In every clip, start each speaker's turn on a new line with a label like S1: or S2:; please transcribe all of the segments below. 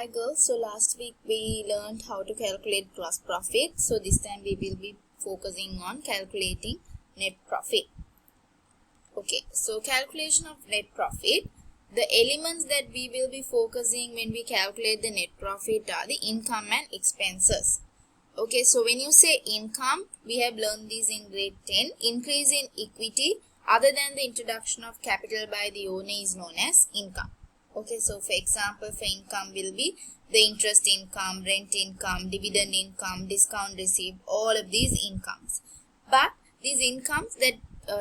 S1: Hi girls, so last week we learned how to calculate gross profit. So this time we will be focusing on calculating net profit. Okay, so calculation of net profit. The elements that we will be focusing when we calculate the net profit are the income and expenses. Okay, so when you say income, we have learned this in grade 10. Increase in equity other than the introduction of capital by the owner is known as income. Okay, so for example, for income will be the interest income, rent income, dividend income, discount received, all of these incomes. But these incomes that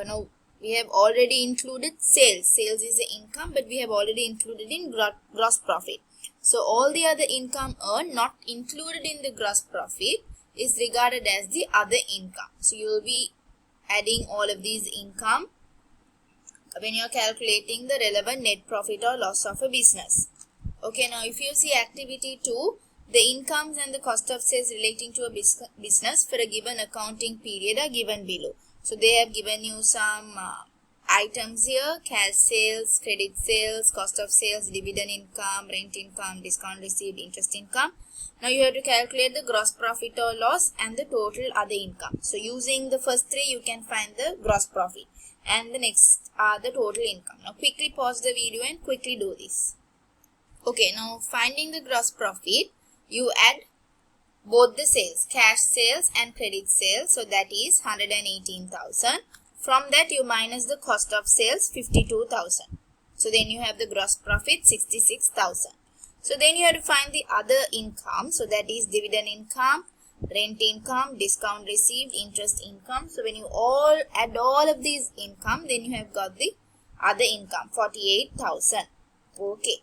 S1: now we have already included sales. Sales is the income, but we have already included in gross profit. So all the other income earned not included in the gross profit is regarded as the other income. So you will be adding all of these income when you are calculating the relevant net profit or loss of a business. Okay, now if you see activity 2, the incomes and the cost of sales relating to a business for a given accounting period are given below. So they have given you some items here: cash sales, credit sales, cost of sales, dividend income, rent income, discount received, interest income. Now you have to calculate the gross profit or loss and the total other income. So using the first three, you can find the gross profit, and the next are the total income. Now quickly pause the video and quickly do this. Okay, now finding the gross profit, you add both the sales, cash sales and credit sales. So that is 118,000. From that you minus the cost of sales, 52,000. So then you have the gross profit, 66,000. So then you have to find the other income. So that is dividend income, rent income, discount received, interest income. So when you add all of these income, then you have got the other income, 48,000. Okay.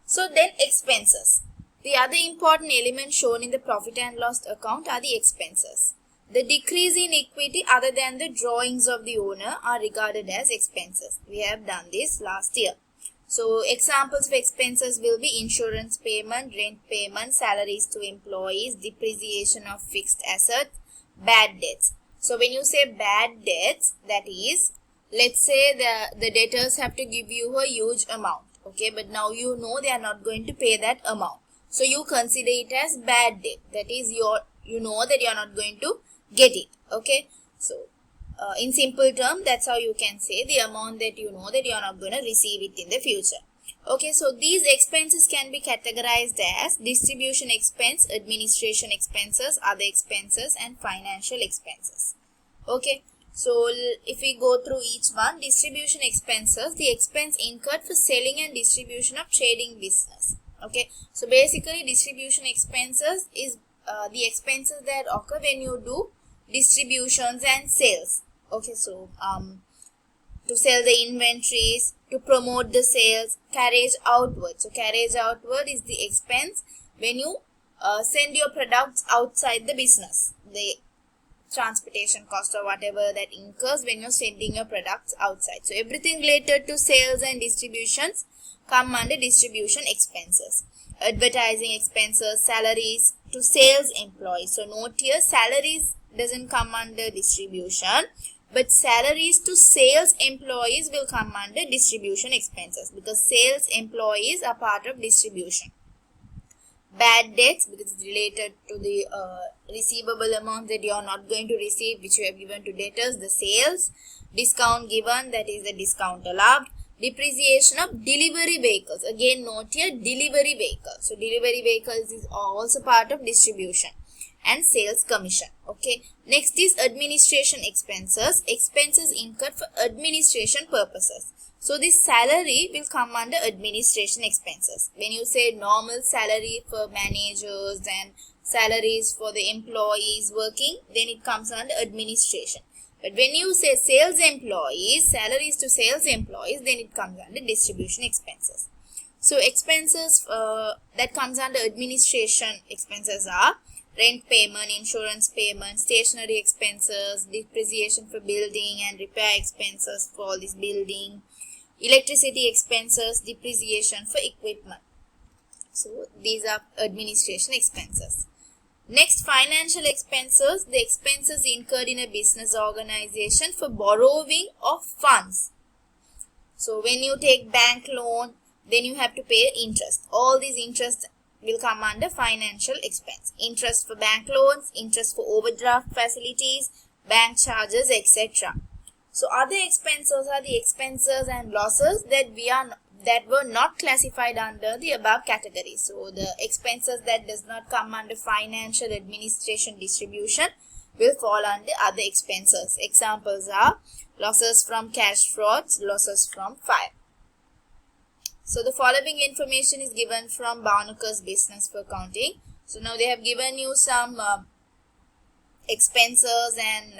S1: So then expenses. The other important element shown in the profit and loss account are the expenses. The decrease in equity other than the drawings of the owner are regarded as expenses. We have done this last year. So examples for expenses will be insurance payment, rent payment, salaries to employees, depreciation of fixed assets, bad debts. So when you say bad debts, that is, let's say the debtors have to give you a huge amount. Okay, but now you know they are not going to pay that amount. So you consider it as bad debt. That is, you know that you are not going to get it. Okay, so in simple term, that's how you can say the amount that you know that you are not going to receive it in the future. Okay, so these expenses can be categorized as distribution expense, administration expenses, other expenses, and financial expenses. Okay, so if we go through each one, distribution expenses, the expense incurred for selling and distribution of trading business. Okay, so basically distribution expenses is the expenses that occur when you do distributions and sales. Okay, so to sell the inventories, to promote the sales, carriage outward. So carriage outward is the expense when you send your products outside the business. The transportation cost or whatever that incurs when you're sending your products outside. So everything related to sales and distributions come under distribution expenses. Advertising expenses, salaries to sales employees. So note here, salaries doesn't come under distribution, but salaries to sales employees will come under distribution expenses because sales employees are part of distribution. Bad debts, because it's related to the receivable amount that you are not going to receive, which you have given to debtors, the sales. Discount given, that is the discount allowed. Depreciation of delivery vehicles. Again note here, delivery vehicles. So delivery vehicles is also part of distribution. And sales commission. Okay. Next is administration expenses. Expenses incurred for administration purposes. So this salary will come under administration expenses. When you say normal salary for managers and salaries for the employees working, then it comes under administration. But when you say sales employees, salaries to sales employees, then it comes under distribution expenses. So expenses that comes under administration expenses are rent payment, insurance payment, stationery expenses, depreciation for building and repair expenses for all this building, electricity expenses, depreciation for equipment. So these are administration expenses. Next, financial expenses, the expenses incurred in a business organization for borrowing of funds. So when you take bank loan, then you have to pay interest. All these interest will come under financial expense. Interest for bank loans, interest for overdraft facilities, bank charges, etc. So other expenses are the expenses and losses that were not classified under the above category. So the expenses that does not come under financial administration distribution will fall under other expenses. Examples are losses from cash frauds, losses from fire. So the following information is given from Barnaker's Business for Accounting. So now they have given you some expenses and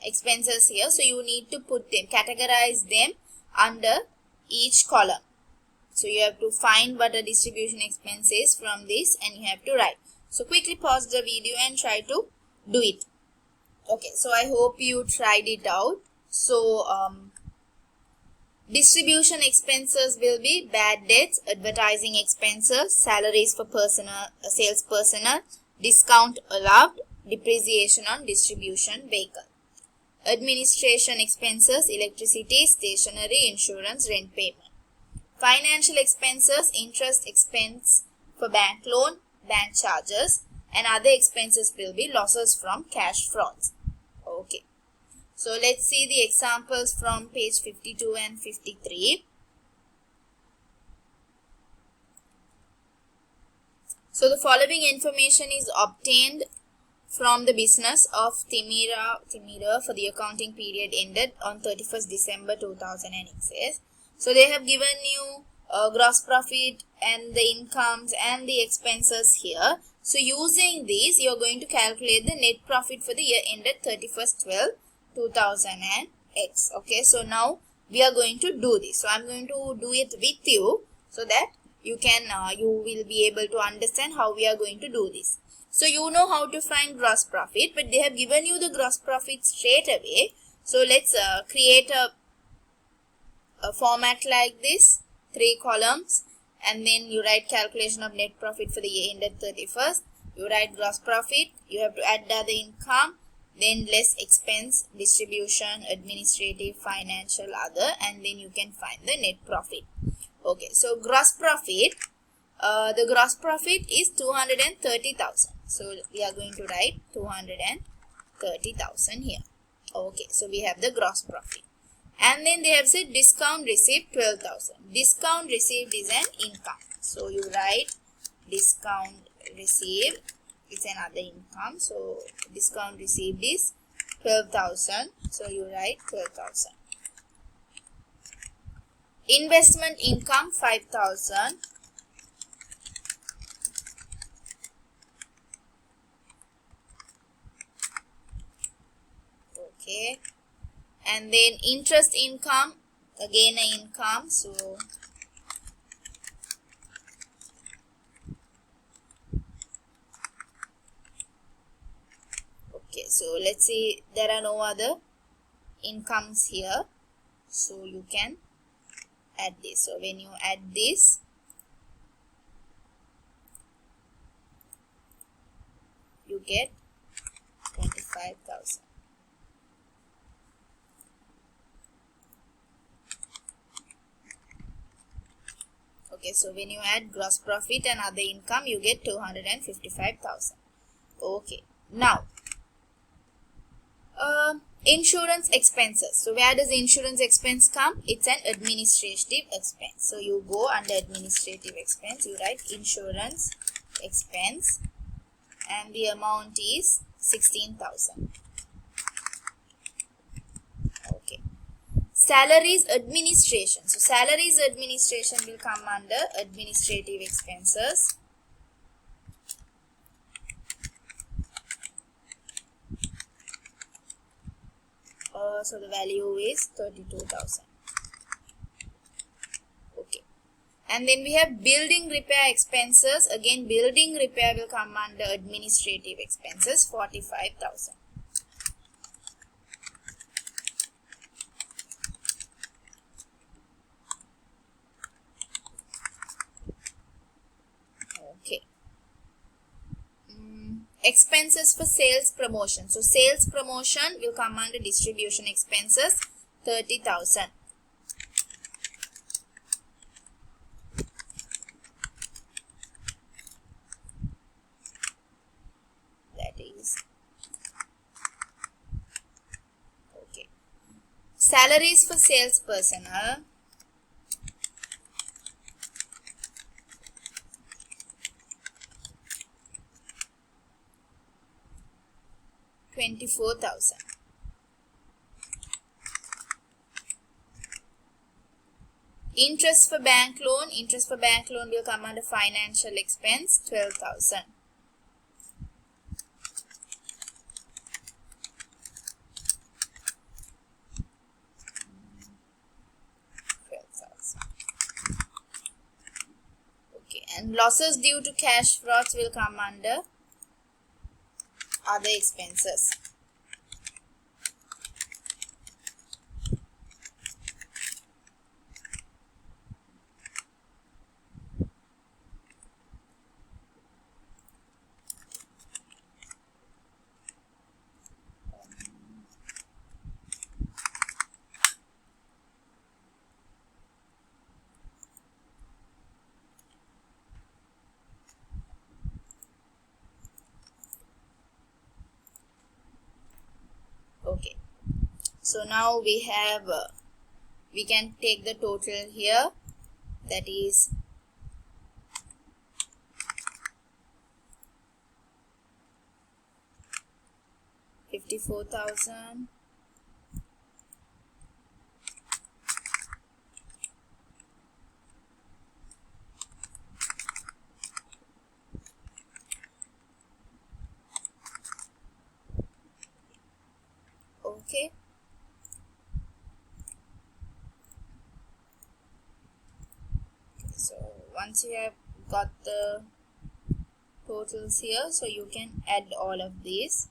S1: expenses here. So you need to put them, categorize them under each column. So you have to find what a distribution expense is from this and you have to write. So quickly pause the video and try to do it. Okay, so I hope you tried it out. So distribution expenses will be bad debts, advertising expenses, salaries for personnel, sales personnel, discount allowed, depreciation on distribution vehicle. Administration expenses, electricity, stationery, insurance, rent payment. Financial expenses, interest expense for bank loan, bank charges, and other expenses will be losses from cash frauds. Okay. So let's see the examples from page 52 and 53. So the following information is obtained from the business of Timira for the accounting period ended on 31st December 2006. So they have given you gross profit and the incomes and the expenses here. So using these, you are going to calculate the net profit for the year ended 31st 12/2006. Okay, so now we are going to do this. So I am going to do it with you so that you will be able to understand how we are going to do this. So you know how to find gross profit, but they have given you the gross profit straight away. So let's create a format like this, 3 columns, and then you write calculation of net profit for the year ended 31st. You write gross profit, you have to add the other income, then less expense, distribution, administrative, financial, other, and then you can find the net profit. Okay, so gross profit, the gross profit is 230,000. So we are going to write 230,000 here. Okay, so we have the gross profit. And then they have said discount received 12,000. Discount received is an income. So you write discount received, it's another income. So discount received is 12,000. So you write 12,000. Investment income 5,000. Okay. And then interest income, again an income. So okay, so let's see, there are no other incomes here, so you can add this. So when you add this, you get 25,000. Okay, so when you add gross profit and other income, you get 255,000. Okay, now insurance expenses. So where does insurance expense come? It's an administrative expense. So you go under administrative expense, you write insurance expense, and the amount is 16,000. Okay. Salaries administration. So salaries administration will come under administrative expenses. So the value is 32,000. Okay. And then we have building repair expenses. Again, building repair will come under administrative expenses, 45,000. Okay. Expenses for sales promotion. So sales promotion will come under distribution expenses, 30,000. salaries for sales personnel, $24,000. Interest for bank loan will come under financial expense, 12,000. Okay, and losses due to cash frauds will come under other expenses. Okay, so now we have we can take the total here, that is $54,000 okay. So once you have got the totals here, so you can add all of these.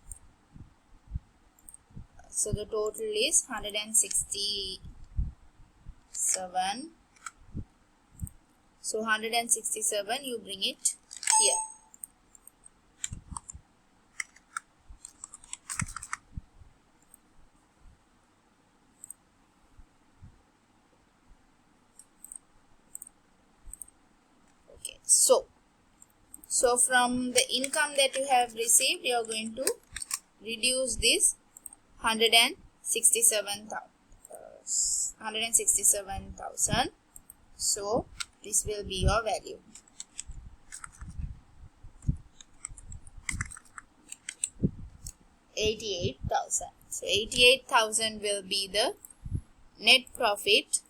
S1: So the total is 167. So 167, you bring it here. Okay, so from the income that you have received, you are going to reduce this 167,000. So this will be your value. $88,000. So 88,000 will be the net profit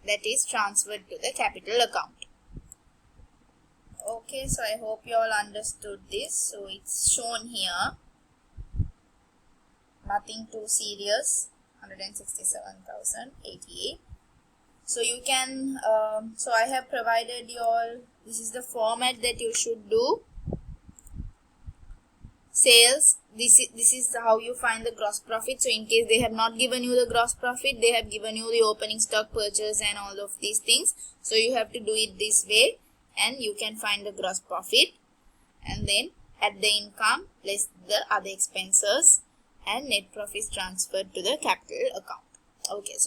S1: that is transferred to the capital account. Okay, so I hope you all understood this. So it's shown here, nothing too serious, 167,088. So you can so I have provided you all, this is the format that you should do. Sales, this is how you find the gross profit. So in case they have not given you the gross profit, they have given you the opening stock, purchase and all of these things. So you have to do it this way and you can find the gross profit, and then add the income less the other expenses, and net profit transferred to the capital account. Okay, so